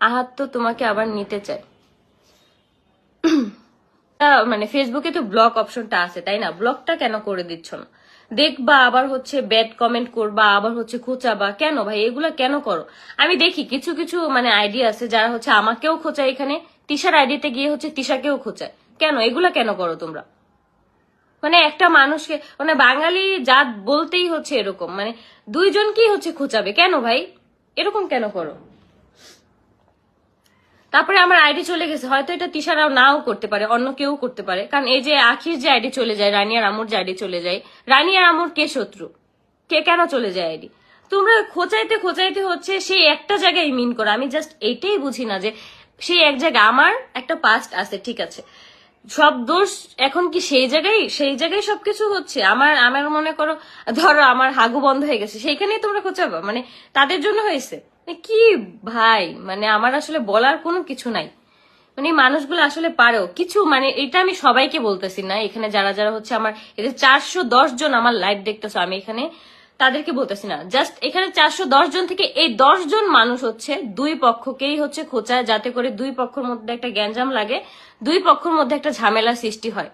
আহাত তো তোমাকে আবার নিতে চায়। মানে ফেসবুকে তো ব্লক অপশনটা আছে তাই না, ব্লকটা কেন করে দিচ্ছ না? দেখবা আবার হচ্ছে ব্যাড কমেন্ট করবা, আবার হচ্ছে খোঁচাবা, কেন ভাই এগুলা কেন করো? আমি দেখি কিছু কিছু মানে আইডিয়া আছে যারা হচ্ছে আমাকেও খোঁচায়, এখানে তিশার আইডিতে গিয়ে হচ্ছে তিশাকেও খোঁচায়, কেন এগুলা কেন করো তোমরা? মানে একটা মানুষকে মানে বাঙালি জাত বলতেই হচ্ছে এরকম, মানে দুইজনকেই হচ্ছে খোঁচাবে, কেন ভাই এরকম কেন করো? তারপরে আমার আইডি চলে গেছে, হয়তো এটা তিশারাও নাও করতে পারে, অন্য কেউ করতে পারে, কারণ এই যে আখির যে আইডি চলে যায়, রানিয়ার আমুর যে আইডি চলে যায়, রানিয়ার আমুর কে শত্রু, কে কেন চলে যায় আইডি? তোমরা খোঁচাইতে খোঁচাইতে হচ্ছে সেই একটা জায়গায় মিন করো। আমি জাস্ট এইটাই বুঝি না যে সেই এক জায়গায় আমার একটা পাস্ট আছে, ঠিক আছে, সব দোষ এখন কি সেই জায়গায় সবকিছু হচ্ছে? আমার আমার মনে করো, ধরো আমার হাগু বন্ধ হয়ে গেছে, সেইখানেই তোমরা খোঁচাবা, মানে তাদের জন্য হয়েছে মানে কি ভাই, মানে আমার আসলে বলার কোনো কিছু নাই। মানে এই মানুষগুলো আসলে পারেও কিছু, মানে এটা আমি সবাইকে বলতেছি না, এখানে যারা যারা হচ্ছে আমার এদের 410 জন আমার লাইভ দেখতেছো, আমি এখানে তাদেরকে বলতেছি না, জাস্ট এখানে 410 জন থেকে এই 10 জন মানুষ হচ্ছে দুই পক্ষকেই হচ্ছে খোঁচায়, যাতে করে দুই পক্ষের মধ্যে একটা গ্যাঞ্জাম লাগে, দুই পক্ষের মধ্যে একটা ঝামেলার সৃষ্টি হয়।